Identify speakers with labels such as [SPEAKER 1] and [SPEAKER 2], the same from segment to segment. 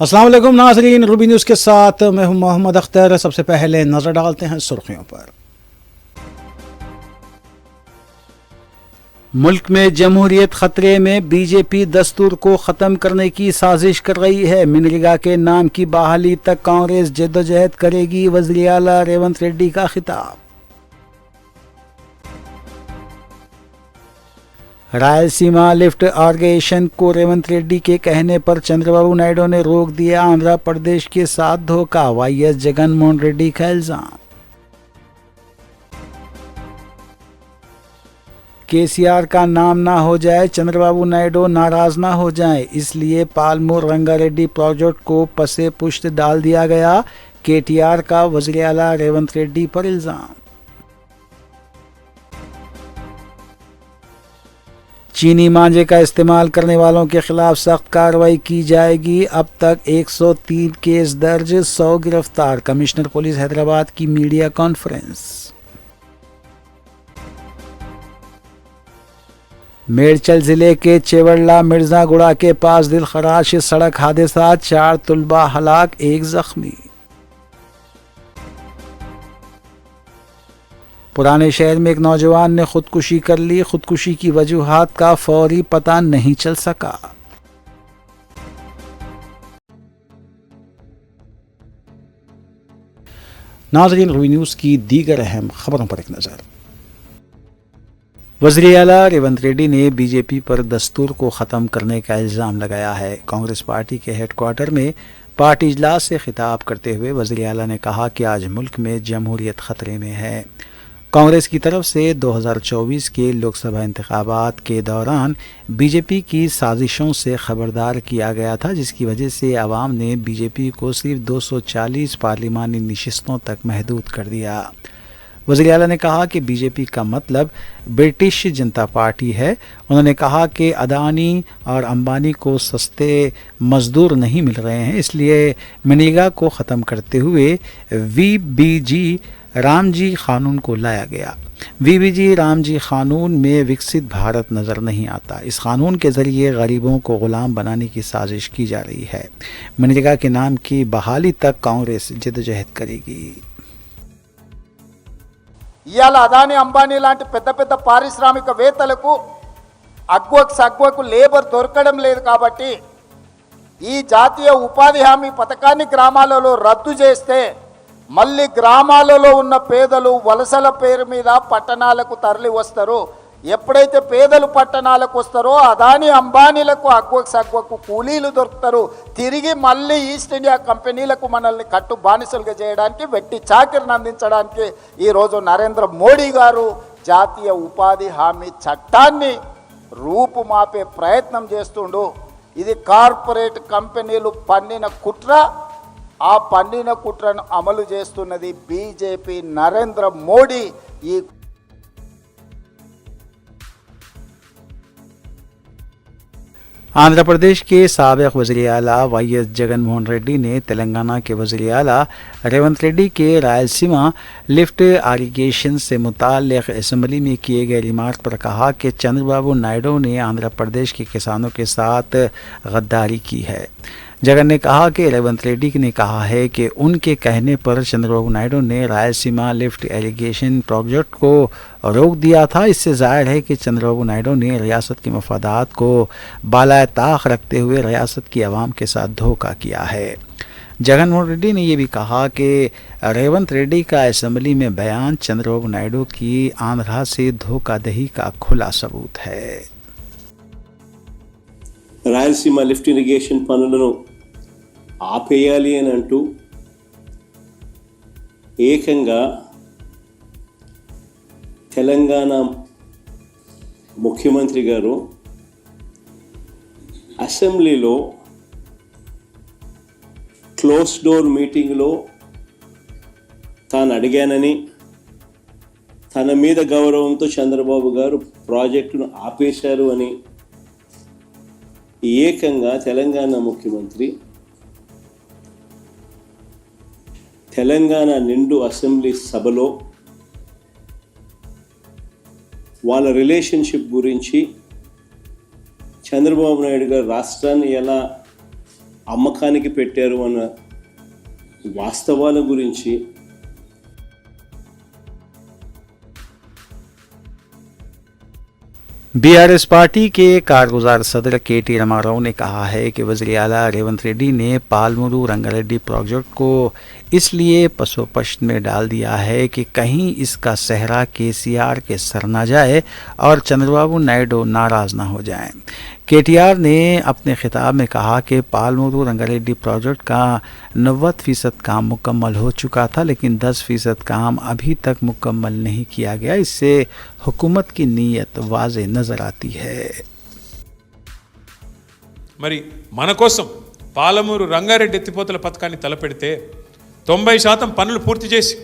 [SPEAKER 1] अस्सलाम वालेकुम नाज़रीन, रूबी न्यूज़ के साथ मैं हूं मोहम्मद अख्तर। सबसे पहले नज़र डालते हैं सुर्खियों पर। मुल्क में जमहूरियत खतरे में, बीजेपी दस्तूर को ख़त्म करने की साजिश कर रही है। मनरेगा के नाम की बहाली तक कांग्रेस जद्दोजहद करेगी, वज़ीर आला रेवंत रेड्डी का खिताब। रायलसीमा लिफ्ट इरिगेशन को रेवंत रेड्डी के कहने पर चंद्रबाबू नायडू ने रोक दिया। आंध्र प्रदेश के साथ धोखा, वाईएस जगनमोहन रेड्डी का इल्जाम। केसीआर का नाम ना हो जाए, चंद्रबाबू नायडू नाराज ना हो जाएं, इसलिए पालमूर रंगारेड्डी प्रोजेक्ट को पसे पुष्ट डाल दिया गया। केटीआर का वज़ीर आला रेवंत रेड्डी पर इल्जाम। चीनी मांझे का इस्तेमाल करने वालों के खिलाफ सख्त कार्रवाई की जाएगी। अब तक 103 केस दर्ज, 100 गिरफ्तार। कमिश्नर पुलिस हैदराबाद की मीडिया कॉन्फ्रेंस। मेडचल जिले के चेवड़ला मिर्जागुड़ा के पास दिलखराश सड़क हादसा, 4 तुलबा हलाक, 1 जख्मी। पुराने शहर में एक नौजवान ने खुदकुशी कर ली। खुदकुशी की वजूहात का फौरी पता नहीं चल सका। नाज़रीन, रूबी न्यूज़ की दीगर अहम खबरों पर एक नज़र। वज़ीर आला रेवंत रेड्डी ने बीजेपी पर दस्तूर को ख़त्म करने का इल्ज़ाम लगाया है। कांग्रेस पार्टी के हेडक्वार्टर में पार्टी इजलास से खिताब करते हुए वज़ीर आला ने कहा कि आज मुल्क में जमहूरियत ख़तरे में है। कांग्रेस की तरफ से 2024 के लोकसभा इंतखाबात के दौरान बीजेपी की साजिशों से खबरदार किया गया था, जिसकी वजह से आवाम ने बीजेपी को सिर्फ 240 पार्लिमानी नशिस्तों तक महदूद कर दिया। वज़ीर आला ने कहा कि बीजेपी का मतलब ब्रिटिश जनता पार्टी है। उन्होंने कहा कि अदानी और अंबानी को सस्ते मजदूर नहीं मिल रहे हैं, इसलिए मनरेगा को ख़त्म करते हुए वीबीजी रामजी कानून को लाया गया। वीबीजी रामजी कानून में विकसित भारत नज़र नहीं आता। इस कानून के ज़रिए गरीबों को ग़ुलाम बनाने की साजिश की जा रही है। मनरेगा के नाम की बहाली तक कांग्रेस जद्दोजहद करेगी।
[SPEAKER 2] ఇవాళ అదాని అంబానీ లాంటి పెద్ద పెద్ద పారిశ్రామికవేత్తలకు అగ్వకు లేబర్ దొరకడం లేదు కాబట్టి ఈ జాతీయ ఉపాధి హామీ పథకాన్ని గ్రామాలలో రద్దు చేస్తే మళ్ళీ గ్రామాలలో ఉన్న పేదలు వలసల పేరు మీద పట్టణాలకు తరలి వస్తారు. ఎప్పుడైతే పేదలు పట్టణాలకు వస్తారో అదాని అంబానీలకు అగ్వకు కూలీలు దొరుకుతారు. తిరిగి మళ్ళీ ఈస్ట్ ఇండియా కంపెనీలకు మనల్ని కట్టు బానిసలుగా చేయడానికి, వెట్టి చాకిరిని అందించడానికి ఈరోజు నరేంద్ర మోడీ గారు జాతీయ ఉపాధి హామీ చట్టాన్ని రూపుమాపే ప్రయత్నం చేస్తుండు. ఇది కార్పొరేట్ కంపెనీలు పన్నిన కుట్ర. ఆ పన్నిన కుట్రను అమలు చేస్తున్నది బీజేపీ, నరేంద్ర మోడీ. ఈ
[SPEAKER 1] आंध्र प्रदेश के साबिक़ वज़ीर आला वाईएस जगनमोहन रेड्डी ने तेलंगाना के वज़ीर आला रेवंत रेड्डी के रायलसीमा लिफ्ट इरिगेशन से मुताल्लिक़ असम्बली में किए गए रिमार्क पर कहा कि चंद्रबाबू नायडू ने आंध्र प्रदेश के किसानों के साथ गद्दारी की है। जगन ने कहा कि रेवंत रेड्डी ने कहा है कि उनके कहने पर चंद्रबाबू नायडू ने रायलसीमा लिफ्ट इरिगेशन प्रोजेक्ट को रोक दिया था। इससे जाहिर है कि चंद्रबाबू नायडू ने रियासत के मफादात को बालाए ताख रखते हुए रियासत की आवाम के साथ धोखा किया है। जगनमोहन रेड्डी ने यह भी कहा कि रेवंत रेड्डी का असम्बली में बयान चंद्रबाबू नायडू की आंध्रा से धोखाधड़ी का खुला सबूत है।
[SPEAKER 3] రాయలసీమ లిఫ్ట్ ఇరిగేషన్ పనులను ఆపేయాలి అని అంటూ ఏకంగా తెలంగాణ ముఖ్యమంత్రి గారు అసెంబ్లీలో క్లోజ్ డోర్ మీటింగ్లో తాను అడిగానని, తన మీద గౌరవంతో చంద్రబాబు గారు ప్రాజెక్టును ఆపేశారు అని ఏకంగా తెలంగాణ ముఖ్యమంత్రి తెలంగాణ నిండు అసెంబ్లీ సభలో వాళ్ళ రిలేషన్షిప్ గురించి, చంద్రబాబు నాయుడు గారు రాష్ట్రాన్ని ఎలా అమ్మకానికి పెట్టారు అన్న వాస్తవాల గురించి
[SPEAKER 1] बीआरएस पार्टी के कारगुजार सदर के.टी. रामाराव ने कहा है कि वज़ीर आला रेवंत रेड्डी ने पालमूरू रंगारेड्डी प्रोजेक्ट को इसलिए पसोपश्त में डाल दिया है कि कहीं इसका सेहरा केसीआर के सर ना जाए और चंद्रबाबू नायडू नाराज ना हो जाएं। केटीआर ने अपने खिताब में कहा कि पालमूरू रंगारेड्डी प्रोजेक्ट का 90% काम मुकम्मल हो चुका था, लेकिन 10% काम अभी तक मुकम्मल नहीं किया गया। इससे हुकूमत की नीयत वाज़े नजर आती है।
[SPEAKER 4] మరి మన కోసం పాలమూరు రంగారెడ్డి ఎత్తిపోతల పథకాన్ని తలపెడితే 90% పనులు పూర్తి చేసి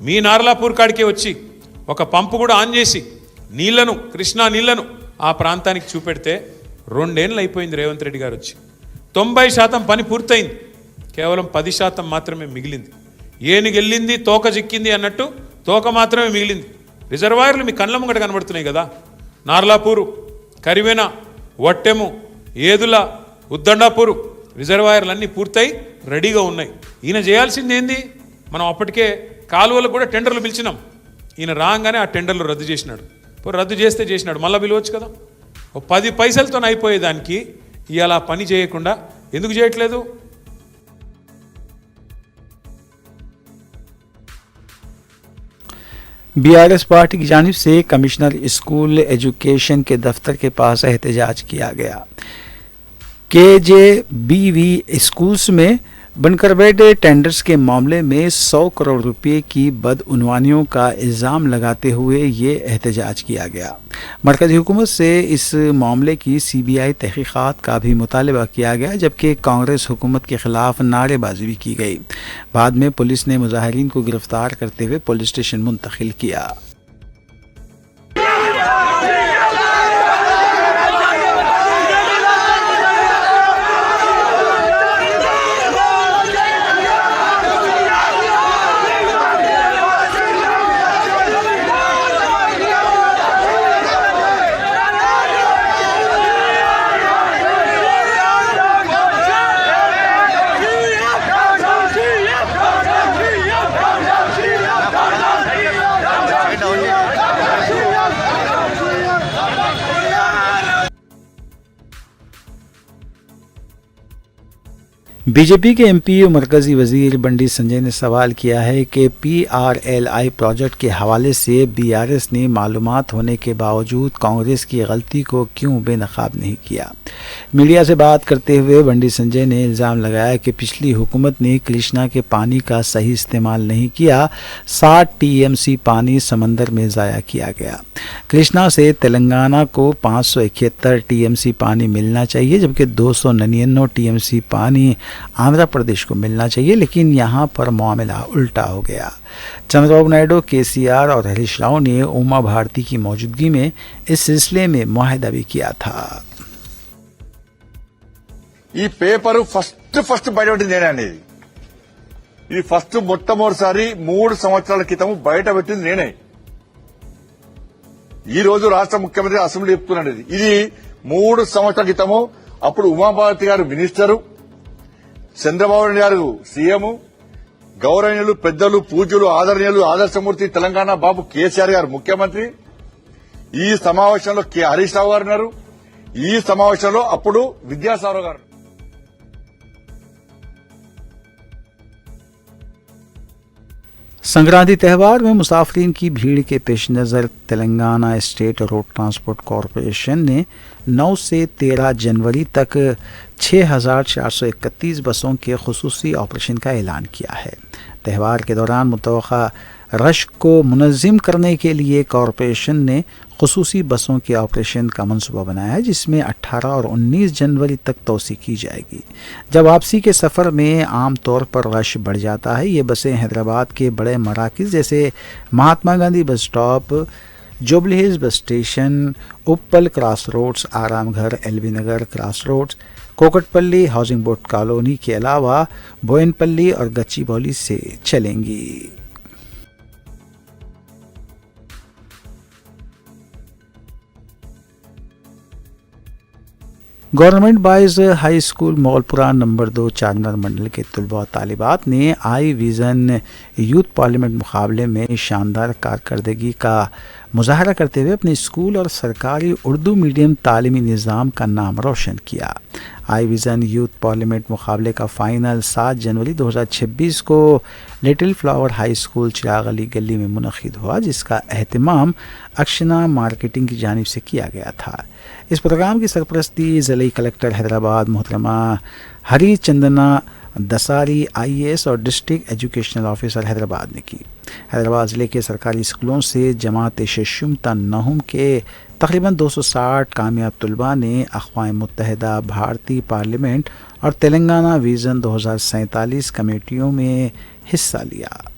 [SPEAKER 4] మీ నార్లాపూర్ కాడికే వచ్చి ఒక పంపు కూడా ఆన్ చేసి నీళ్లను కృష్ణా నీళ్లను ఆ ప్రాంతానికి చూపెడితే 2 ఏళ్ళు అయిపోయింది రేవంత్ రెడ్డి గారు వచ్చి 90% పని పూర్తయింది, కేవలం 10% మాత్రమే మిగిలింది. ఏనుగెళ్ళింది తోక చిక్కింది అన్నట్టు తోక మాత్రమే మిగిలింది. రిజర్వాయర్లు మీ కళ్ళ ముంగట కనబడుతున్నాయి కదా, నార్లాపూరు, కరివెన, వట్టెము, ఏదుల, ఉద్దండాపూరు రిజర్వాయర్లన్నీ పూర్తయి రెడీగా ఉన్నాయి. ఈయన చేయాల్సింది ఏంది? మనం అప్పటికే కాలువలకు కూడా టెండర్లు పిలిచినాం. ఈయన రాగానే ఆ టెండర్లు రద్దు చేసినాడు. రద్దు చేస్తే చేసినాడు, మళ్ళీ పిలవచ్చు కదా. 10 పైసలతో అయిపోయేదానికి ఇవాళ పని చేయకుండా ఎందుకు చేయట్లేదు?
[SPEAKER 1] बीआरएस पार्टी की जानिब से कमिश्नर स्कूल एजुकेशन के दफ्तर के पास एहतजाज किया गया। केजेबीवी स्कूल्स में बनकर बैठे टेंडर्स के मामले में 100 करोड़ रुपए की बदउनवानियों का इल्ज़ाम लगाते हुए ये एहतजाज किया गया। मरकज़ी हुकूमत से इस मामले की सीबीआई तहकीक़ात का भी मुतालबा किया गया, जबकि कांग्रेस हुकूमत के ख़िलाफ़ नारेबाजी भी की गई। बाद में पुलिस ने मुजाहिरीन को गिरफ्तार करते हुए पुलिस स्टेशन मुंतकिल किया। बीजेपी के एमपी और मरकजी वजीर बंडी संजय ने सवाल किया है कि पीआरएलआई प्रोजेक्ट के हवाले से बीआरएस ने मालूमात होने के बावजूद कांग्रेस की गलती को क्यों बेनकाब नहीं किया। मीडिया से बात करते हुए बंडी संजय ने इल्ज़ाम लगाया कि पिछली हुकूमत ने कृष्णा के पानी का सही इस्तेमाल नहीं किया। 60 टीएमसी पानी समंदर में ज़ाया किया गया। कृष्णा से तेलंगाना को 571 टीएमसी पानी मिलना चाहिए, जबकि 299 टीएमसी पानी आंध्र प्रदेश को मिलना चाहिए, लेकिन यहाँ पर मामला उल्टा हो गया। चंद्रबाबू नायडू, केसीआर और हरीश राव ने उमा भारती की मौजूदगी में इस सिलसिले में मुआहदा भी किया था।
[SPEAKER 5] ఈ పేపర్ ఫస్ట్ బయటపెట్టింది నేనే అనేది. ఇది ఫస్ట్ మొట్టమొదటిసారి 3 సంవత్సరాల క్రితం బయటపెట్టింది నేనే. ఈ రోజు రాష్ట్ర ముఖ్యమంత్రి అసెంబ్లీ చెప్తున్నాడు. ఇది 3 సంవత్సరాల క్రితము అప్పుడు ఉమాభారతి గారు మినిస్టరు, చంద్రబాబు నాయుడు గారు సీఎం, గౌరవనీయులు పెద్దలు పూజ్యులు ఆదరణీయులు ఆదర్శమూర్తి తెలంగాణ బాబు కేసీఆర్ గారు ముఖ్యమంత్రి. ఈ సమావేశంలో హరీష్ రావు గారు ఉన్నారు. ఈ సమావేశంలో అప్పుడు విద్యాసాగర్ గారు.
[SPEAKER 1] संक्रांति त्यौहार में मुसाफिरीन की भीड़ के पेश नज़र Telangana state road transport corporation ने 9 से 13 जनवरी तक 6,431 बसों के खुसूसी ऑपरेशन का ऐलान किया है। त्यौहार के दौरान मुतवक्का रश को मुनज़्ज़म करने के लिए कॉरपोरेशन ने खुसूसी बसों के ऑपरेशन का मंसूबा बनाया है, जिसमें 18 और 19 जनवरी तक तोसी की जाएगी। जब वापसी के सफ़र में आम तौर पर रश बढ़ जाता है, ये बसें हैदराबाद के बड़े मराकज़ जैसे Mahatma Gandhi bus stop, Jubilee Hills bus station, Uppal cross roads, Aramghar, LB Nagar cross roads, Kukatpally housing board colony के अलावा बोयनपल्ली और गच्चीबौली से चलेंगी। Government boys high school Moulpura number 2 Charminar mandal के तलबा और तालिबात ने आई विज़न यूथ पार्लियामेंट मुकाबले में शानदार कारकर्दगी का मुजाहरा करते हुए अपने स्कूल और सरकारी उर्दू मीडियम तालीमी निज़ाम का नाम रोशन किया। आई विज़न यूथ पार्लियामेंट मुकाबले का फ़ाइनल 7 जनवरी 2026 को लिटिल फ्लावर हाई स्कूल चिराग अली गली में मुनक़िद हुआ, जिसका एहतमाम अक्षना मार्केटिंग की जानिब से किया गया था। इस प्रोग्राम की सरपरस्ती ज़िला कलेक्टर हैदराबाद मोहतरमा हरी चंदना दसारी IAS और डिस्ट्रिक्ट एजुकेशनल ऑफिसर हैदराबाद ने की। हैदराबाद ज़िले के सरकारी स्कूलों से जमात शुमता नहुम के तकरीबन 260 कामयाब तलबा ने अक़वाम मुत्तहिदा, भारतीय पार्लियामेंट और तेलंगाना विज़न 2047 कमेटियों में हिस्सा लिया।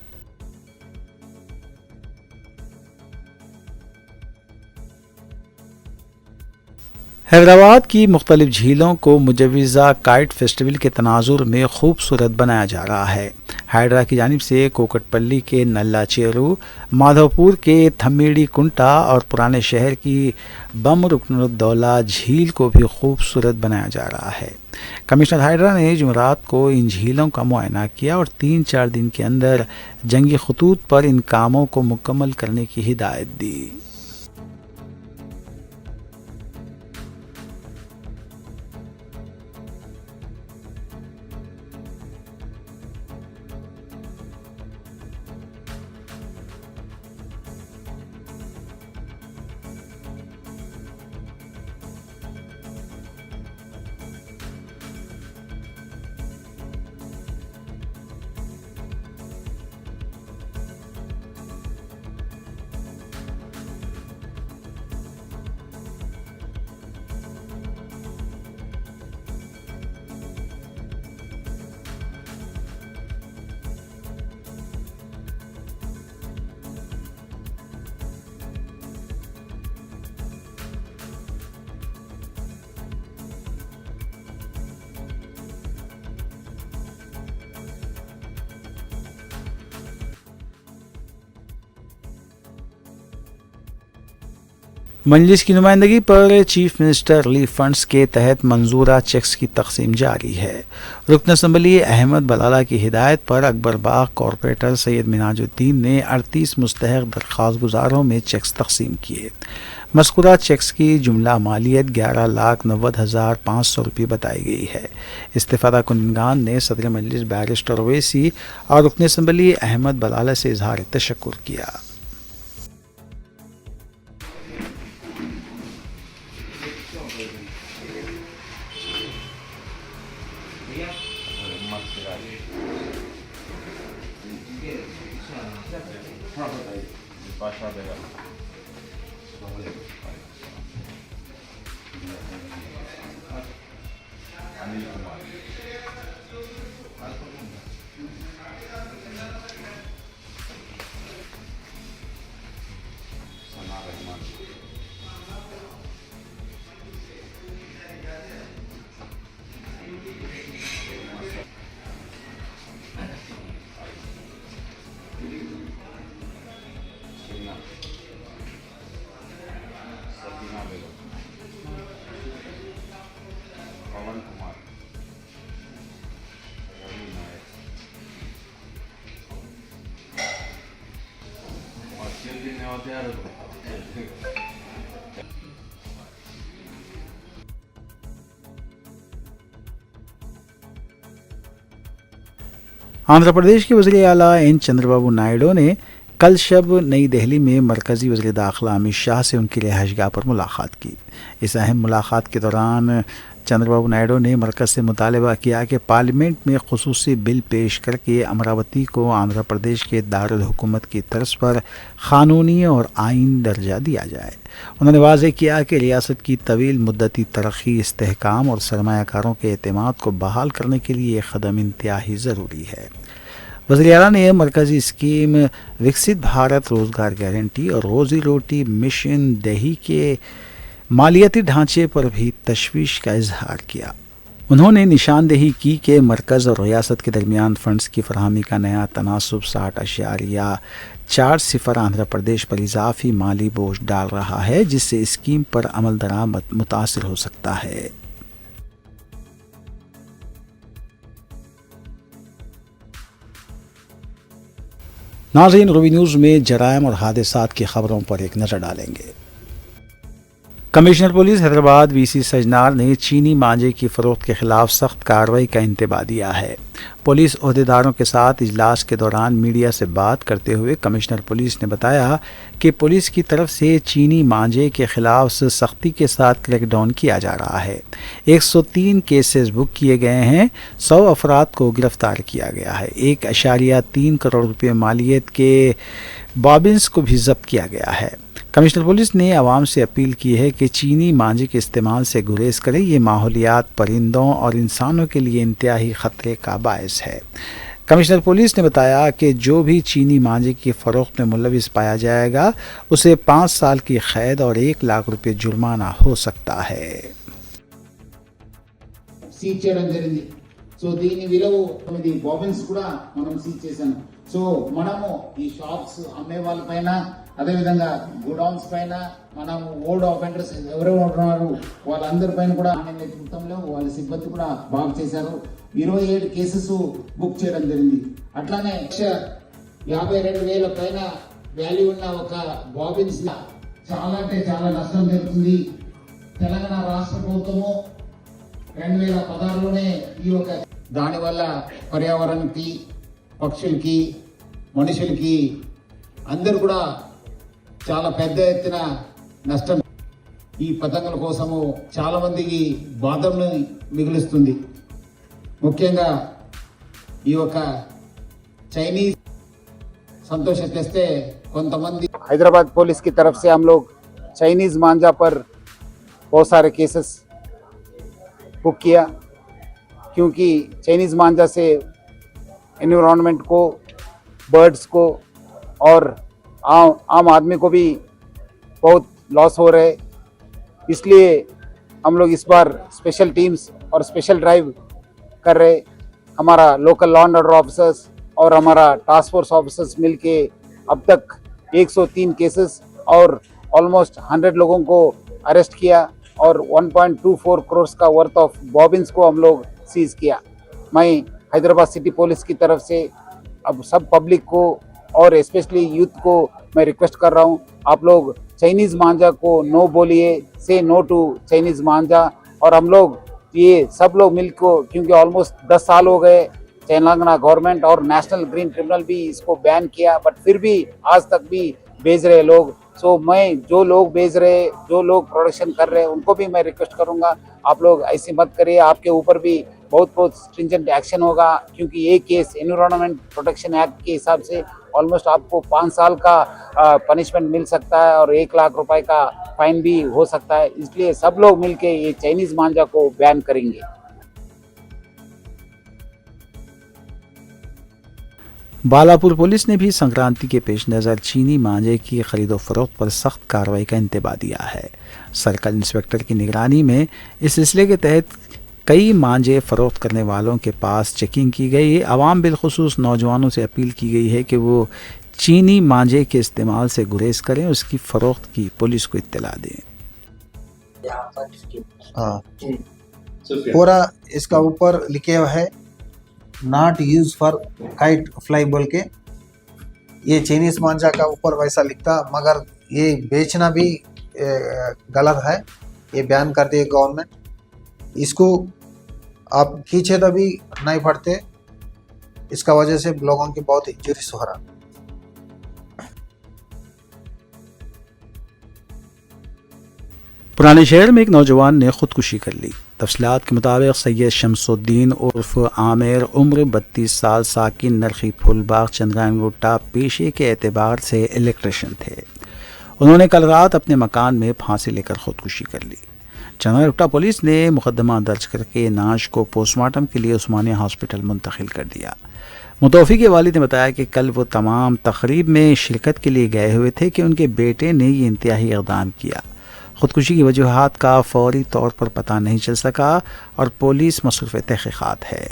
[SPEAKER 1] हैदराबाद की मुख्तलिफ झीलों को मुजव्वज़ा काइट फेस्टिवल के तनाजुर में खूबसूरत बनाया जा रहा है। हैदरा की जानिब से कोकटपल्ली के नल्ला चेरू, माधवपुर के थम्मीडी कुंटा और पुराने शहर की बम रुकनुद्दौला झील को भी खूबसूरत बनाया जा रहा है। कमिश्नर हैदरा ने जुमेरात को इन झीलों का मुआयना किया और 3-4 दिन के अंदर जंगी खतूत पर इन कामों को मुकम्मल करने की हिदायत दी। मजलिस की नुमाइंदगी पर चीफ मिनिस्टर रिलीफ फंड्स के तहत मंजूरा चेक्स की तकसीम जारी है। रुकन असम्बली अहमद बलाला की हिदायत पर अकबर बाग कॉरपोरेटर सैयद मिनाजुद्दीन ने 38 मुस्तहक दरख्वास्त गुजारों में चेक्स तकसीम किए। मज़कूरा चेक्स की जुमला मालियत 11,90,500 रुपये बताई गई है। इस्तिफ़ादा कुनगान ने सदर मजलिस बैरिस्टर ओवैसी और रुकन असम्बली अहमद बलाला से इजहार तशक्कुर किया। आंध्र प्रदेश के वज़ीर आला एन चंद्रबाबू नायडू ने कल शब नई दिल्ली में मरकज़ी वज़ीर दाखिला अमित शाह से उनकी रिहाइशगाह पर मुलाकात की। इस अहम मुलाकात के दौरान चंद्रबाबू नायडू ने मरकज़ से मुतालबा किया कि पार्लियामेंट में ख़ुसूसी बिल पेश करके अमरावती को आंध्र प्रदेश के दारुल हुकूमत की तर्ज पर क़ानूनी और आइन दर्जा दिया जाए। उन्होंने वाज़ेह किया कि रियासत की तवील मुद्दती तरक्की, इस्तेहकाम और सरमायाकारों के एतमाद को बहाल करने के लिए ये कदम इंतहाई ज़रूरी है। वज़ीर आला ने मरकज़ी स्कीम विकसित भारत रोज़गार गारंटी और रोज़ी रोटी मिशन दही के मालियाती ढांचे पर भी तशवीश का इजहार किया। उन्होंने निशानदेही की कि मरकज़ और रियासत के दरमियान फ़ंड्स की फरहमी का नया तनासुब 60.40 आंध्र प्रदेश पर इजाफी माली बोझ डाल रहा है, जिससे स्कीम पर अमल दरामद मुतासिर हो सकता है। नाज़रीन, रूबी न्यूज़ में जराइम और हादसात की खबरों पर एक नज़र डालेंगे। Commissioner police Hyderabad VC Sajjanar ने चीनी मांझे की फरोख्त के खिलाफ सख्त कार्रवाई का इंतबा दिया है। पुलिस अहदेदारों के साथ इजलास के दौरान मीडिया से बात करते हुए कमिश्नर पुलिस ने बताया कि पुलिस की तरफ से चीनी मांझे के खिलाफ सख्ती के साथ क्रैकडाउन किया जा रहा है। 103 केसेस बुक किए गए हैं, 100 अफराद को गिरफ्तार किया गया है। 1.3 करोड़ रुपये मालियत के बॉबिन्स को भी जब्त किया गया है। कमिश्नर पुलिस ने आवाम से अपील की है कि चीनी मांझे के इस्तेमाल से गुरेज करें। ये माहौलियात, परिंदों और इंसानों के लिए इंतहाई ख़तरे का बायस है। कमिश्नर पुलिस ने बताया कि जो भी चीनी मांझे की फ़रोख्त में मुलविस पाया जाएगा उसे 5 साल की कैद और 1 लाख रुपये जुर्माना हो सकता है।
[SPEAKER 6] సీజ్ చేయడం జరిగింది. సో దీని విలువ 9 బాబిన్స్ కూడా మనం సీజ్ చేశాము. సో మనము ఈ షాప్స్ అమ్మే వాళ్ళపైన, అదేవిధంగా గోడౌన్స్ పైన, మనము ఓల్డ్ ఆఫెండర్స్ ఎవరెవరు ఉంటున్నారు వాళ్ళందరిపైన కూడా నేతృత్వంలో వాళ్ళ సిబ్బంది కూడా బాగు చేశారు. 27 కేసెస్ బుక్ చేయడం జరిగింది. అట్లానే 52,000 పైన వాల్యూ ఉన్న ఒక బాబిన్స్ చాలా అంటే చాలా నష్టం జరుగుతుంది. తెలంగాణ రాష్ట్ర ప్రభుత్వము 2016లోనే ఈ ఒక దానివల్ల పర్యావరణానికి, పక్షులకి, మనుషులకి అందరు కూడా చాలా పెద్ద ఎత్తున నష్టం. ఈ పతంగుల కోసము చాలా మందికి బాధను మిగులుస్తుంది. ముఖ్యంగా ఈ ఒక చైనీస్ సంతోషం తెస్తే కొంతమంది
[SPEAKER 2] हैदराबाद पुलिस की तरफ से हम लोग चाइनीज मांझा पर बहुत सारे केसेस बुक किया, क्योंकि चाइनीज मांझा से एनवायरनमेंट को, बर्ड्स को और आम आदमी को भी बहुत लॉस हो रहे। इसलिए हम लोग इस बार स्पेशल टीम्स और स्पेशल ड्राइव कर रहे। हमारा local law and order officers और हमारा टास्क फोर्स ऑफिसर्स मिलके अब तक 103 केसेस और ऑलमोस्ट 100 लोगों को अरेस्ट किया और 1.24 करोड़ का वर्थ ऑफ बॉबिन्स को हम लोग सीज किया। मैं हैदराबाद सिटी पुलिस की तरफ से अब सब पब्लिक को और स्पेशली यूथ को मैं रिक्वेस्ट कर रहा हूँ, आप लोग चाइनीज मांझा को नो बोलिए, से नो टू चाइनीज मांझा। और हम लोग ये सब लोग मिलकर, क्योंकि ऑलमोस्ट 10 साल हो गए, तेलंगाना गवर्नमेंट और नेशनल ग्रीन ट्रिब्यूनल भी इसको बैन किया, बट फिर भी आज तक भी बेच रहे लोग। सो मैं जो लोग बेच रहे, जो लोग प्रोडक्शन कर रहे हैं, उनको भी मैं रिक्वेस्ट करूंगा, आप लोग ऐसे मत करिए। आपके ऊपर भी बहुत स्ट्रिंजेंट एक्शन होगा, क्योंकि ये केस एनवायरनमेंट प्रोटेक्शन एक्ट के हिसाब से ऑलमोस्ट आपको 5 साल का पनिशमेंट मिल सकता है और 1 लाख रुपए का फाइन भी हो सकता है। इसलिए सब लोग मिलके ये चाइनीज मांझा को बैन करेंगे।
[SPEAKER 1] बालापुर पुलिस ने भी संक्रांति के पेश नज़र चीनी मांझे की खरीदो फरोख्त पर सख्त कार्रवाई का इंतबा दिया है। सर्कल इंस्पेक्टर की निगरानी में इस सिलसिले के तहत कई मांझे फरोख्त करने वालों के पास चेकिंग की गई। आवाम बिलखुसूस नौजवानों से अपील की गई है कि वो चीनी मांझे के इस्तेमाल से गुरेज करें, उसकी फरोख्त की पुलिस को इत्तला दें।
[SPEAKER 7] हाँ, पूरा इसका ऊपर लिखे हुआ है not use for kite fly बोल के। ये चाइनीज मांझा का ऊपर वैसा लिखता, मगर ये बेचना भी गलत है, ये बैन कर दिए गवर्नमेंट। इसको आप खींचे तो भी नहीं पड़ते, इसका वजह से लोगों की बहुत इंजरीज हो रहा।
[SPEAKER 1] पुराने शहर में एक नौजवान ने खुदकुशी कर ली। तफसीलात के मुताबिक सैयद शमसुद्दीन उर्फ आमिर, उम्र 32 साल, साकिन नरखी फुलबाग, चंद्रायन गुट्टा, पेशे के एतबार से इलेक्ट्रिशियन थे। उन्होंने कल रात अपने मकान में फांसी लेकर खुदकुशी कर ली। चंद्रायन गुट्टा पुलिस ने मुकदमा दर्ज करके नाश को पोस्टमार्टम के लिए उस्मानिया हॉस्पिटल मुंतकिल कर दिया। मुतवफ़ी के वालिद ने बताया कि कल वो तमाम तकरीब में शिरकत के लिए गए हुए थे कि उनके बेटे ने ये इंतहाई इक़दाम किया। खुदकुशी की वजूहात का फौरी तौर पर पता नहीं चल सका और पुलिस मसरूफ़ तहक़ीक़ात है।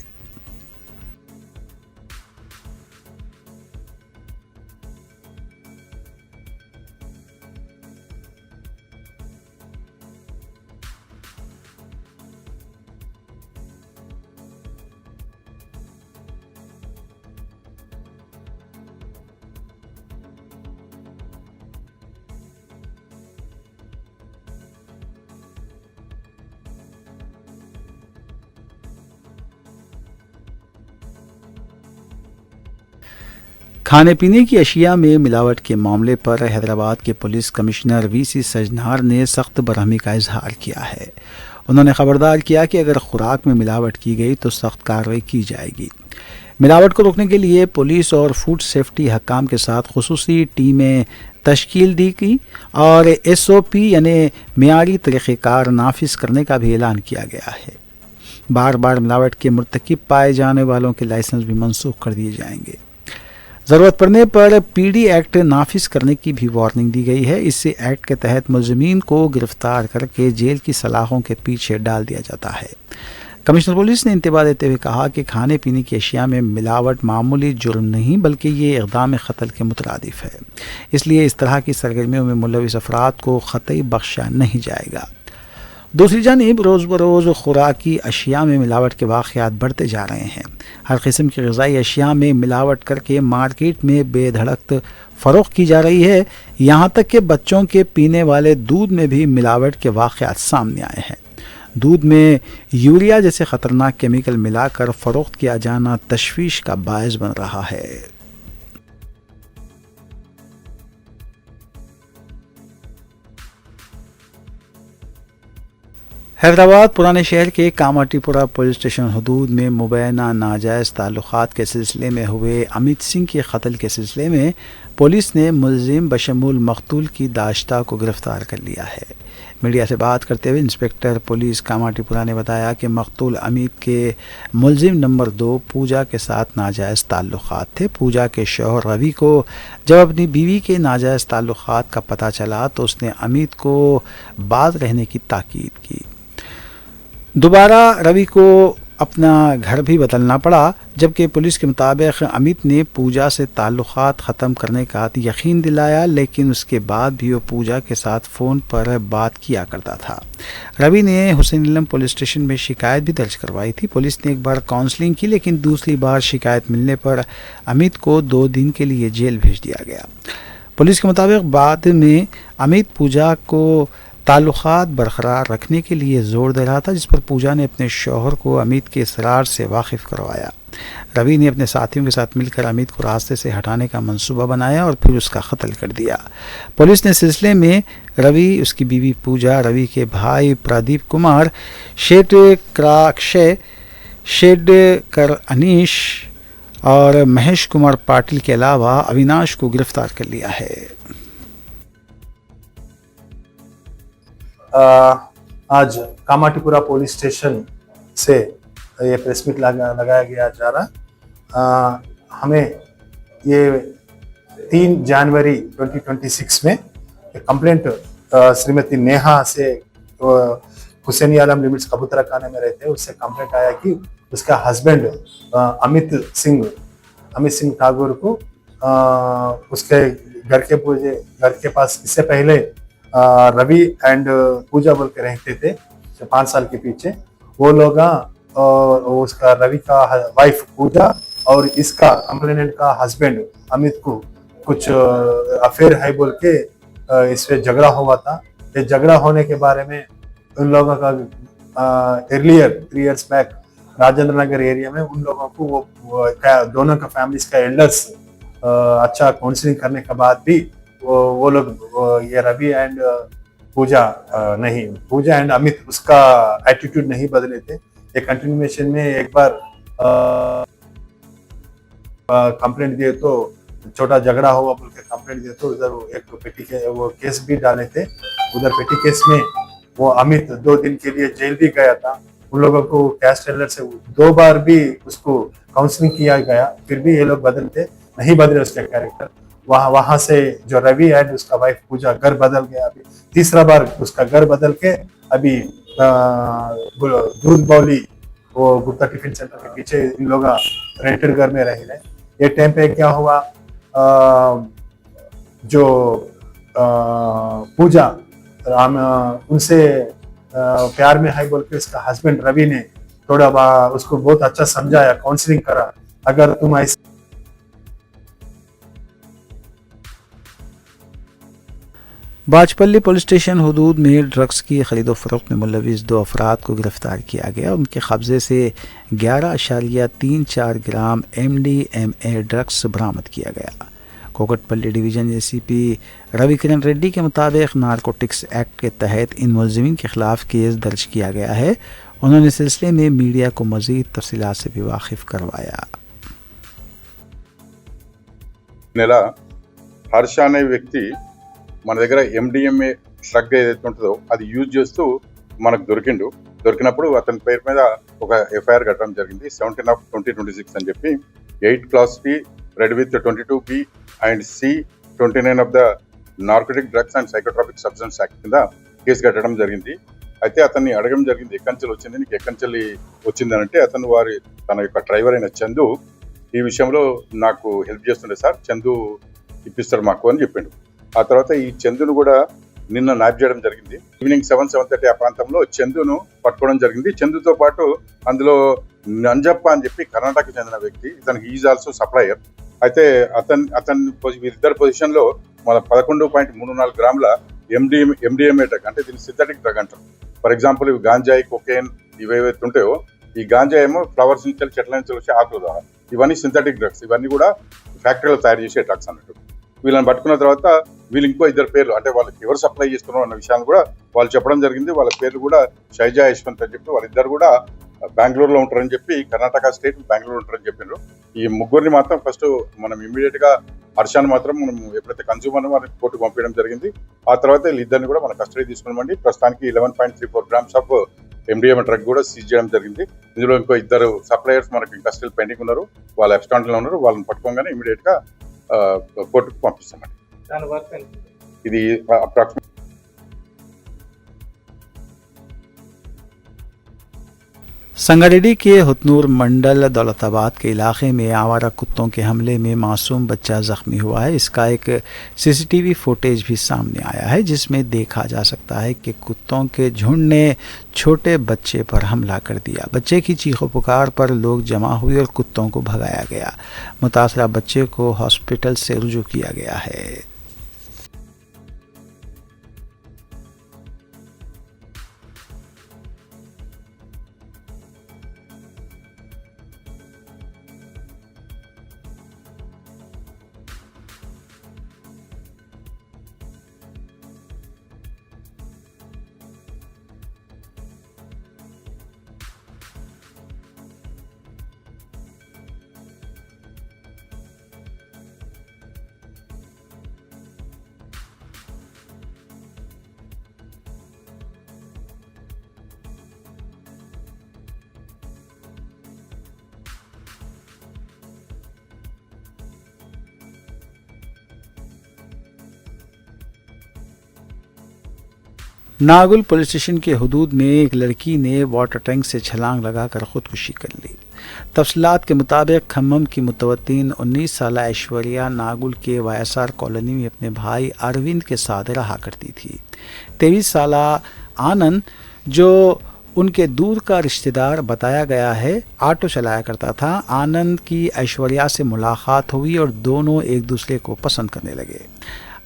[SPEAKER 1] खाने पीने की अशिया में मिलावट के मामले पर हैदराबाद के पुलिस कमिश्नर वीसी सजनार ने सख्त बरहमी का इजहार किया है। उन्होंने खबरदार किया कि अगर खुराक में मिलावट की गई तो सख्त कार्रवाई की जाएगी। मिलावट को रोकने के लिए पुलिस और फूड सेफ्टी हकाम के साथ खुसूसी टीमें तश्कील दी गई और SOP यानी मियारी तरीक़ेकार नाफिज करने का भी ऐलान किया गया है। बार बार मिलावट के मुर्तकिब पाए जाने वालों के लाइसेंस भी मनसूख कर दिए जाएंगे। ज़रूरत पड़ने पर PD एक्ट नाफिज करने की भी वार्निंग दी गई है। इससे एक्ट के तहत मुलज़िमीन को गिरफ्तार करके जेल की सलाखों के पीछे डाल दिया जाता है। कमिश्नर पुलिस ने इंतबाह देते हुए कहा कि खाने पीने की अशिया में मिलावट मामूली जुर्म नहीं बल्कि ये इक़दाम क़त्ल के मुतरादिफ है। इसलिए इस तरह की सरगर्मियों में मुलविस अफराद को क़तई बख्शा नहीं जाएगा। दूसरी जानिब रोज़ बरोज़ खुराकी अशिया में मिलावट के वाक़यात बढ़ते जा रहे हैं। हर किस्म की ग़िज़ाई अशिया में मिलावट करके मार्केट में बेधड़क फ़रोख्त की जा रही है। यहाँ तक कि बच्चों के पीने वाले दूध में भी मिलावट के वाक़यात सामने आए हैं। दूध में यूरिया जैसे ख़तरनाक केमिकल मिलाकर फ़रोख्त किया जाना तशवीश का बायस बन रहा है। हैदराबाद पुराने शहर के कामाटीपुरा पुलिस स्टेशन हदूद में मुबैना नाजायज़ ताल्लुक़ात के सिलसिले में हुए अमित सिंह के कत्ल के सिलसिले में पुलिस ने मुलजिम बशमूल मकतूल की दाश्ता को गिरफ़्तार कर लिया है। मीडिया से बात करते हुए इंस्पेक्टर पुलिस कामाटीपुरा ने बताया कि मकतूल अमित के मुलजिम नंबर 2 पूजा के साथ नाजायज़ ताल्लुक़ात थे। पूजा के शौहर रवि को जब अपनी बीवी के नाजायज़ ताल्लुक़ात का पता चला तो उसने अमित को बाज रहने की ताकीद की। दोबारा रवि को अपना घर भी बदलना पड़ा, जबकि पुलिस के मुताबिक अमित ने पूजा से ताल्लुक़ात ख़त्म करने का यकीन दिलाया, लेकिन उसके बाद भी वो पूजा के साथ फ़ोन पर बात किया करता था। रवि ने हुसैन इलम पुलिस स्टेशन में शिकायत भी दर्ज करवाई थी। पुलिस ने एक बार काउंसलिंग की, लेकिन दूसरी बार शिकायत मिलने पर अमित को 2 दिन के लिए जेल भेज दिया गया। पुलिस के मुताबिक बाद में अमित पूजा को ताल्लुक़ात बरकरार रखने के लिए ज़ोर दे रहा था, जिस पर पूजा ने अपने शौहर को अमित के इसरार से वाकिफ़ करवाया। रवि ने अपने साथियों के साथ मिलकर अमित को रास्ते से हटाने का मंसूबा बनाया और फिर उसका कत्ल कर दिया। पुलिस ने सिलसिले में रवि, उसकी बीवी पूजा, रवि के भाई प्रदीप कुमार, शेडक्राक्षय, शेडकर अनीश और महेश कुमार पाटिल के अलावा अविनाश को गिरफ्तार कर लिया है।
[SPEAKER 8] आज कामाटीपुरा पुलिस स्टेशन से ये प्रेस मीट लगाया गया जा रहा। हमें ये 3 जनवरी 2026 में कंप्लेंट श्रीमती नेहा से हुसैन आलम लिमिट्स कबूतरा खाने में रहते हैं, उससे कंप्लेंट आया कि उसका हस्बैंड अमित सिंह ठाकुर को उसके घर के पास इससे पहले रवि एंड पूजा बोल के रहते थे 5 साल के पीछे। वो लोग उसका रवि का वाइफ पूजा और इसका कंप्लेनेंट का हस्बैंड अमित को कुछ अफेयर है बोल के इस पे झगड़ा हुआ था। ये झगड़ा होने के बारे में उन लोगों का earlier 3 years back Rajendra Nagar area में उन लोगों को वो दोनों का फैमिलीज का एल्डर्स अच्छा काउंसलिंग करने के बाद भी वो लोग ये रवि एंड पूजा एंड अमित उसका एटीट्यूड नहीं बदले थे। ये कंटिन्यूएशन में एक बार कंप्लेंट दिए तो छोटा झगड़ा हुआ बोल के कंप्लेंट दिए तो उधर एक पेटी के वो केस भी डाले थे। उधर पेटी केस में वो अमित 2 दिन के लिए जेल भी गया था। उन लोगों को कैस्ट टेलर से 2 बार भी उसको काउंसलिंग किया गया, फिर भी ये लोग नहीं बदले उसके कैरेक्टर। वहां से जो रवि एंड उसका वाइफ पूजा घर बदल गया। अभी 3रा बार उसका घर बदल के अभी दूध बौली वो गुप्ता टिफिन सेंटर के पीछे इन लोग रेंटेड घर में रह रहे। ये टाइम पे क्या हुआ, जो पूजा उनसे प्यार में है बोल के उसका हस्बैंड रवि ने थोड़ा उसको बहुत अच्छा समझाया, काउंसलिंग करा। अगर तुम ऐसे
[SPEAKER 1] बाजपल्ली पुलिस स्टेशन हदूद में ड्रग्स की खरीदो फरोख्त में मुलविस 2 अफराद को गिरफ्तार किया गया। उनके कब्जे से 11.34 ग्राम MDMA ड्रग्स बरामद किया गया। कोकटपल्ली डिवीजन एसीपी रविकिरण रेड्डी के मुताबिक नारकोटिक्स एक्ट के तहत इन मुलजिमीन के खिलाफ केस दर्ज किया गया है। उन्होंने इस सिलसिले में मीडिया को मजीद तफसीलात से भी वाकिफ करवाया।
[SPEAKER 9] నెల హర్ష అనే వ్యక్తి మన దగ్గర MDMA డ్రగ్ ఏదైతే ఉంటుందో అది యూజ్ చేస్తూ మనకు దొరికినప్పుడు అతని పేరు మీద ఒక ఎఫ్ఐఆర్ కట్టడం జరిగింది 17/2026 అని చెప్పి 8 Clause P red with 22B and C 29 of the narcotic drugs and psychotropic substance act కింద కేసు కట్టడం జరిగింది. అయితే అతన్ని అడగడం జరిగింది, ఎక్కంచెలు వచ్చింది, నీకు ఎక్కంచెల్లి వచ్చింది అంటే అతను తన యొక్క డ్రైవర్ అయిన చందు ఈ విషయంలో నాకు హెల్ప్ చేస్తుండే సార్, చందు ఇప్పిస్తాడు మాకు అని చెప్పిండు. ఆ తర్వాత ఈ చందును కూడా నిన్న నాప్ చేయడం జరిగింది. ఈవినింగ్ 7-7:30 ఆ ప్రాంతంలో చందును పట్టుకోవడం జరిగింది. చందుతో పాటు అందులో నంజప్ప అని చెప్పి కర్ణాటకకు చెందిన వ్యక్తి, ఇతనికి ఈజ్ ఆల్సో సప్లయర్. అయితే అతని వీరిద్దరు పొజిషన్ లో మన 11.34 గ్రాముల MDMA డ్రగ్, అంటే దీన్ని సింథటిక్ డ్రగ్ అంటారు. ఫర్ ఎగ్జాంపుల్ ఇవి గాంజాయి, కొకేన్ ఇవేవైతే ఉంటాయో, ఈ గాంజా ఏమో ఫ్లవర్స్ నుంచి చెట్ల నుంచి వచ్చే ఆకులు ద్వారా, ఇవన్నీ సింథటిక్ డ్రగ్స్, ఇవన్నీ కూడా ఫ్యాక్టరీలో తయారు చేసే డ్రగ్స్ అన్నట్టు. వీళ్ళని పట్టుకున్న తర్వాత వీళ్ళు ఇంకో 2 పేర్లు, అంటే వాళ్ళకి ఎవరు సప్లై చేస్తున్నారు అన్న విషయాన్ని కూడా వాళ్ళు చెప్పడం జరిగింది. వాళ్ళ పేర్లు కూడా షైజా యశ్వంత్ అని చెప్పి, వాళ్ళిద్దరు కూడా బెంగళూరులో ఉంటారని చెప్పి, కర్ణాటక స్టేట్ బెంగళూరు ఉంటారని చెప్పారు. ఈ ముగ్గురిని మాత్రం ఫస్ట్ మనం ఇమ్మీడియట్ గా హర్షాన్ని మాత్రం మనం ఎప్పుడైతే కన్జ్యూమర్ వాళ్ళకి కోర్టుకు పంపించడం జరిగింది. ఆ తర్వాత వీళ్ళిద్దరిని కూడా మన కస్టడీ తీసుకున్నామండి. ప్రస్తుతానికి 11.34 గ్రామ్స్ ఆఫ్ MDMA డ్రగ్ కూడా సీజ్ చేయడం జరిగింది. ఇందులో ఇంకో 2 సప్లయర్స్ మనకి ఇంకా స్టిల్ పెండింగ్ ఉన్నారు, వాళ్ళ అబ్స్కాండ్ లో ఉన్నారు. వాళ్ళని పట్టుకోగానే ఇమీడియట్ గా కోర్టుకు పంపిస్తామండి. ఇది అప్రాక్సిమేట్
[SPEAKER 1] संगारेड्डी के हुतनूर मंडल दौलताबाद के इलाके में आवारा कुत्तों के हमले में मासूम बच्चा जख्मी हुआ है। इसका एक CCTV फुटेज भी सामने आया है, जिसमें देखा जा सकता है कि कुत्तों के झुंड ने छोटे बच्चे पर हमला कर दिया। बच्चे की चीखों पुकार पर लोग जमा हुए और कुत्तों को भगाया गया। मुतासरा बच्चे को हॉस्पिटल से रुजू किया गया है। नागुल पुलिस स्टेशन के हदूद में एक लड़की ने वाटर टैंक से छलांग लगाकर खुदकुशी कर ली। तफसीलात के मुताबिक खम्मम की मुतवत्तिन 19 साल ऐश्वर्या नागुल के YSR कॉलोनी में अपने भाई अरविंद के साथ रहा करती थी। 23 साल आनंद, जो उनके दूर का रिश्तेदार बताया गया है, ऑटो चलाया करता था। आनंद की ऐश्वर्या से मुलाकात हुई और दोनों एक दूसरे को पसंद करने लगे।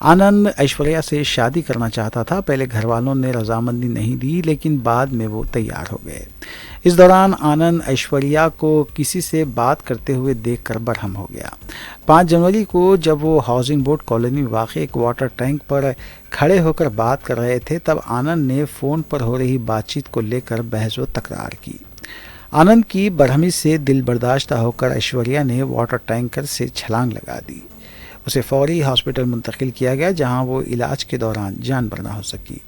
[SPEAKER 1] आनंद ऐश्वर्या से शादी करना चाहता था। पहले घर वालों ने रजामंदी नहीं दी, लेकिन बाद में वो तैयार हो गए। इस दौरान आनंद ऐश्वर्या को किसी से बात करते हुए देखकर बरहम हो गया। 5 जनवरी को जब वो हाउसिंग बोर्ड कॉलोनी में वाक़ एक वाटर टैंक पर खड़े होकर बात कर रहे थे, तब आनंद ने फ़ोन पर हो रही बातचीत को लेकर बहस व तकरार की। आनंद की बरहमी से दिल बर्दाश्त होकर ऐश्वर्या ने वाटर टैंकर से छलांग लगा दी। उसे फौरी हॉस्पिटल मुंतकिल किया गया, जहां वो इलाज के दौरान जान बर न हो सकी।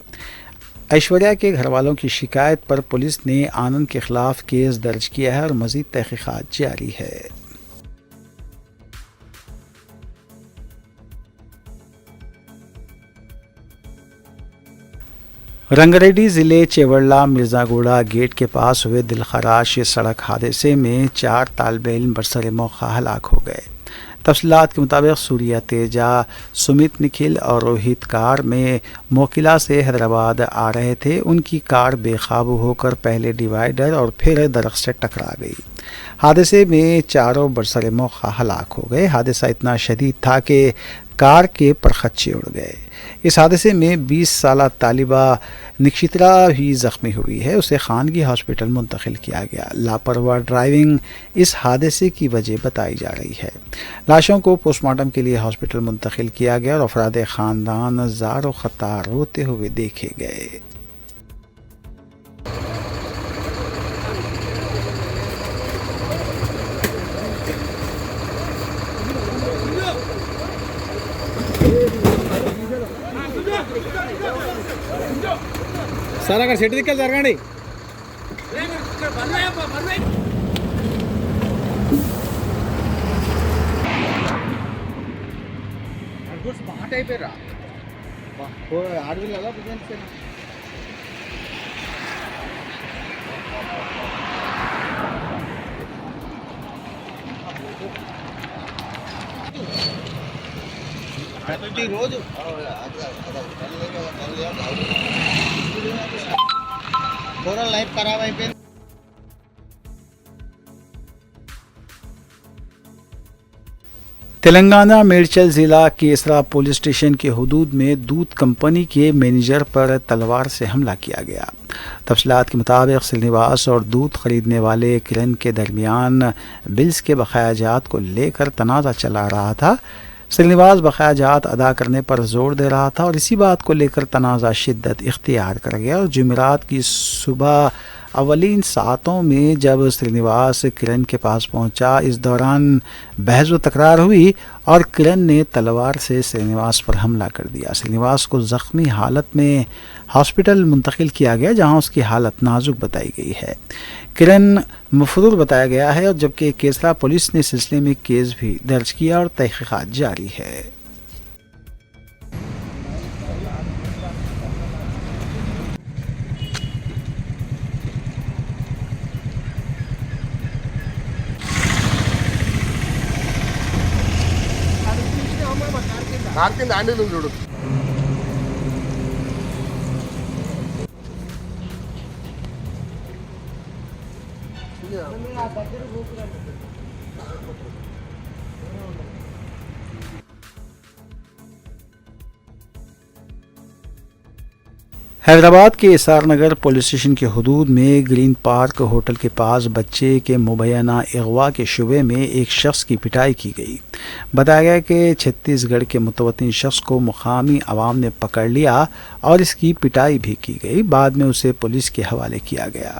[SPEAKER 1] ऐश्वर्या के घर वालों की शिकायत पर पुलिस ने आनंद के खिलाफ केस दर्ज किया है और मजीद तहकीकात जारी है। रंगारेड्डी ज़िले चेवड़ला मिर्ज़ागोड़ा गेट के पास हुए दिलखराश सड़क हादसे में 4 तालिबे इल्म बरसर मौका हलाक हो गए। तफसीलात के मुताबिक सूर्या तेजा, सुमित निखिल और रोहित कार में मोकिला से हैदराबाद आ रहे थे। उनकी कार बेकाबू होकर पहले डिवाइडर और फिर दरख्त से टकरा गई। हादसे में चारों बरसर मौका हलाक हो गए। हादसा इतना शदीद था कि कार के परखच्चे उड़ गए। इस हादसे में 20 साला तालिबा निक्षित्रा भी जख्मी हुई है, उसे खानगी हॉस्पिटल मुंतकिल किया गया। लापरवाह ड्राइविंग इस हादसे की वजह बताई जा रही है। लाशों को पोस्टमार्टम के लिए हॉस्पिटल मुंतकिल किया गया और अफराद ख़ानदान ज़ारो ख़तार रोते हुए देखे गए।
[SPEAKER 10] సార్ అక్కడ చెట్టు దిక్కలు జరగండి. స్మార్ట్ అయిపోయారా అడవిలో ప్రతిరోజు पूरा लाइफ खराब है।
[SPEAKER 1] तेलंगाना मेडचल ज़िला केसरा पुलिस स्टेशन के हुदूद में दूध कंपनी के मैनेजर पर तलवार से हमला किया गया। तफसीलात के मुताबिक श्रीनिवास और दूध खरीदने वाले किरण के दरमियान बिल्स के बकायाजात को लेकर तनाज़ा चला रहा था। श्रीनिवास बकायाजात अदा करने पर जोर दे रहा था और इसी बात को लेकर तनाज़ा शिद्दत इख्तियार कर गया और जुमेरात की सुबह अवलीन सातों में जब श्रीनिवास किरण के पास पहुंचा, इस दौरान बहस व तकरार हुई और किरण ने तलवार से श्रीनिवास पर हमला कर दिया। श्रीनिवास को ज़ख्मी हालत में हॉस्पिटल मुंतकिल किया गया, जहां उसकी हालत नाजुक बताई गई है। किरण मफरूर बताया गया है और जबकि केसरा पुलिस ने सिलसिले में केस भी दर्ज किया और तहकीकात जारी है।
[SPEAKER 5] కార్ కింద హ్యాండిల్ ఉంది చూడు.
[SPEAKER 1] हैदराबाद के एसआर नगर पुलिस स्टेशन के हुदूद में ग्रीन पार्क होटल के पास बच्चे के मुबैना अगवा के शुबे में एक शख्स की पिटाई की गई। बताया गया कि छत्तीसगढ़ के मुतवत्तिन शख्स को मुकामी अवाम ने पकड़ लिया और इसकी पिटाई भी की गई। बाद में उसे पुलिस के हवाले किया गया।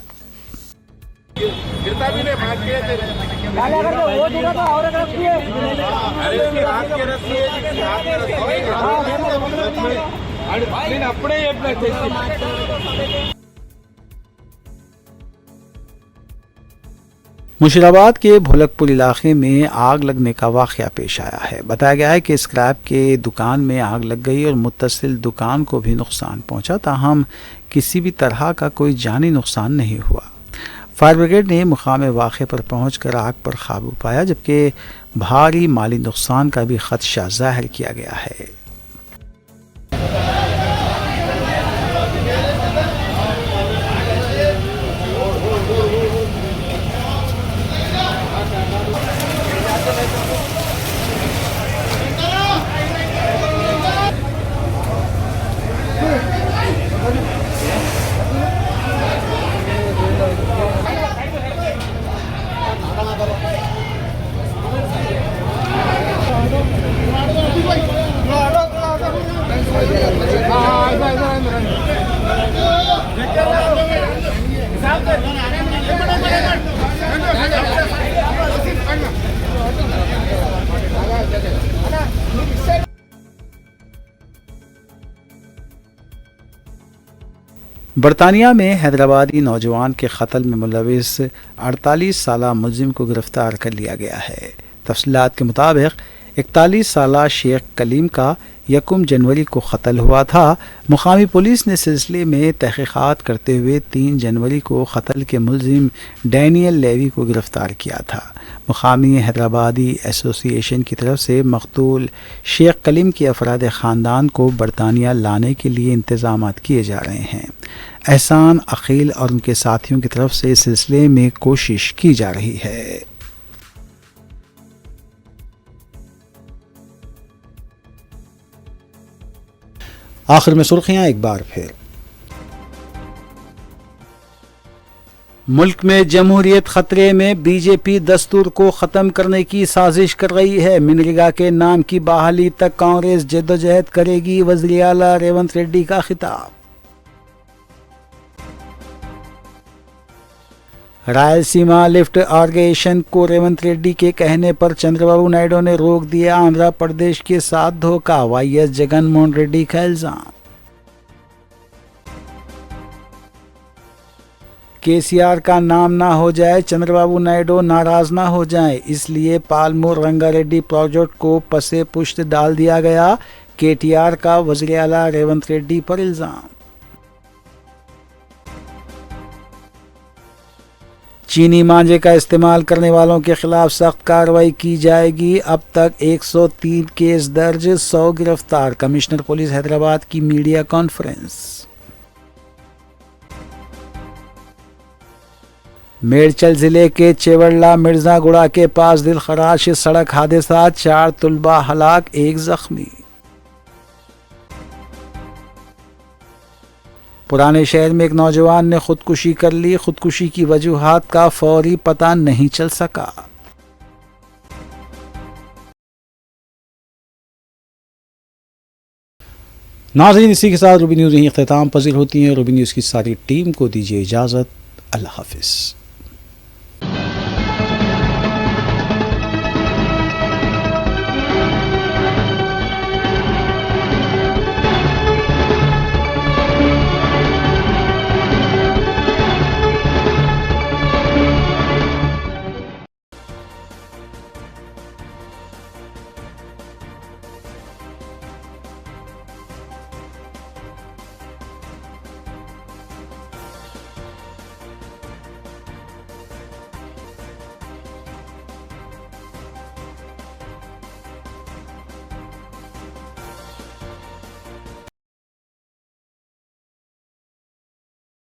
[SPEAKER 1] मुशीराबाद के भोलकपुर इलाके में आग लगने का वाक़या पेश आया है। बताया गया है कि स्क्रैप के दुकान में आग लग गई और मुत्तसिल दुकान को भी नुकसान पहुंचा, ताहम किसी भी तरह का कोई जानी नुकसान नहीं हुआ। फायर ब्रिगेड ने मुकाम वाक़े पर पहुंचकर आग पर काबू पाया, जबकि भारी माली नुकसान का भी खदशा जाहिर किया गया है। बरतानिया में हैदराबादी नौजवान के कत्ल में मुलविस 48 साला मुलजिम को गिरफ्तार कर लिया गया है। तफसीलात के मुताबिक 41 साला शेख कलीम का 1 जनवरी को कत्ल हुआ था। मुकामी पुलिस ने सिलसिले में तहकीकात करते हुए 3 जनवरी को कत्ल के मुलजिम डैनियल लेवी को गिरफ्तार किया था। मुकामी हैदराबादी एसोसिएशन की तरफ से मकतूल शेख कलीम के अफराद ख़ानदान को बरतानिया लाने के लिए इंतज़ाम किए जा रहे हैं। एहसान, अकील और उनके साथियों की तरफ से इस सिलसिले में कोशिश की जा रही है। आखिर में सुर्खियां एक बार फिर। मुल्क में जमहूरियत खतरे में, बीजेपी दस्तूर को खत्म करने की साजिश कर रही है। मनरेगा के नाम की बहाली तक कांग्रेस जद्दोजहद करेगी, वज़ीर आला रेवंत रेड्डी का खिताब। रायलसीमा लिफ्ट ऑर्गेनाइजेशन को रेवंत रेड्डी के कहने पर चंद्रबाबू नायडू ने रोक दिया। आंध्र प्रदेश के साथ धोखा, वाईएस जगनमोहन रेड्डी का इल्जाम। केसीआर का नाम ना हो जाए, चंद्रबाबू नायडू नाराज ना हो जाए, इसलिए पालमूर रंगारेड्डी प्रोजेक्ट को पसे पुष्ट डाल दिया गया। केटीआर का वज़ीर आला रेवंत रेड्डी पर इल्जाम। चीनी मांझे का इस्तेमाल करने वालों के खिलाफ सख्त कार्रवाई की जाएगी। अब तक 103 केस दर्ज, 100 गिरफ्तार। कमिश्नर पुलिस हैदराबाद की मीडिया कॉन्फ्रेंस। मेडचल जिले के चेवड़ला मिर्जागुड़ा के पास दिलखराश सड़क हादसा, 4 तुलबा हलाक, 1 जख्मी। पुराने शहर में एक नौजवान ने खुदकुशी कर ली, खुदकुशी की वजूहात का फौरी पता नहीं चल सका। नाज़रीन, इसी के साथ रूबी न्यूज़ यहीं इख्तिताम पजीर होती है। रूबी न्यूज़ की सारी टीम को दीजिए इजाज़त। अल्लाह हाफिज़।